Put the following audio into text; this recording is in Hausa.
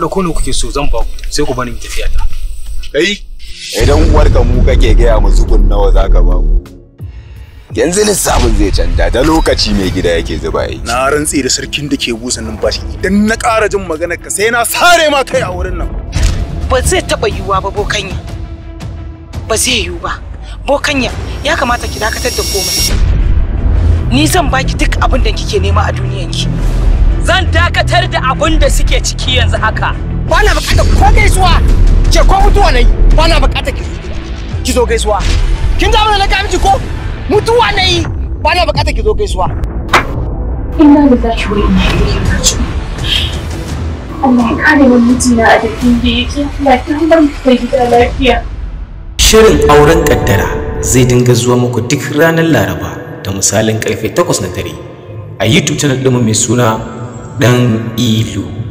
saboda ko ne kuke so zan ba ku sai ku bani tafiya ta. Kai idan uwarka mu kake gaya mu zukun nawa zaka ba mu? Yanzu lissafin zai canja da lokaci mai gida yake zuba yi. Na rantsi da sarkin da ke busa numfashi idan na ƙara jin maganar ka sai na sare ma kai a wurin nan. Ba zai taɓa yiwuwa ba bokanya. Ba zai yiwu ba. Bokanya ya kamata ki dakatar da komai. Ni zan baki duk abin da kike nema a duniyanki. Zan dakatar da abin da suke ciki yanzu haka. Ba na bukatar ko gaisuwa. Ke ko mutuwa nayi ba na bukatar ki zo gaisuwa. Kin ga mun na ga miki ko mutuwa nayi ba na bukatar ki zo gaisuwa. Inna lillahi wa inna ilaihi raji'un. Allah ya kare min mijina a dukkan da yake lafiya bar mu kai gida lafiya. Shirin auren kaddara zai dinga zuwa muku duk ranar Laraba da misalin karfe 8 na dare a YouTube channel ɗinmu mai suna Dan Ilu.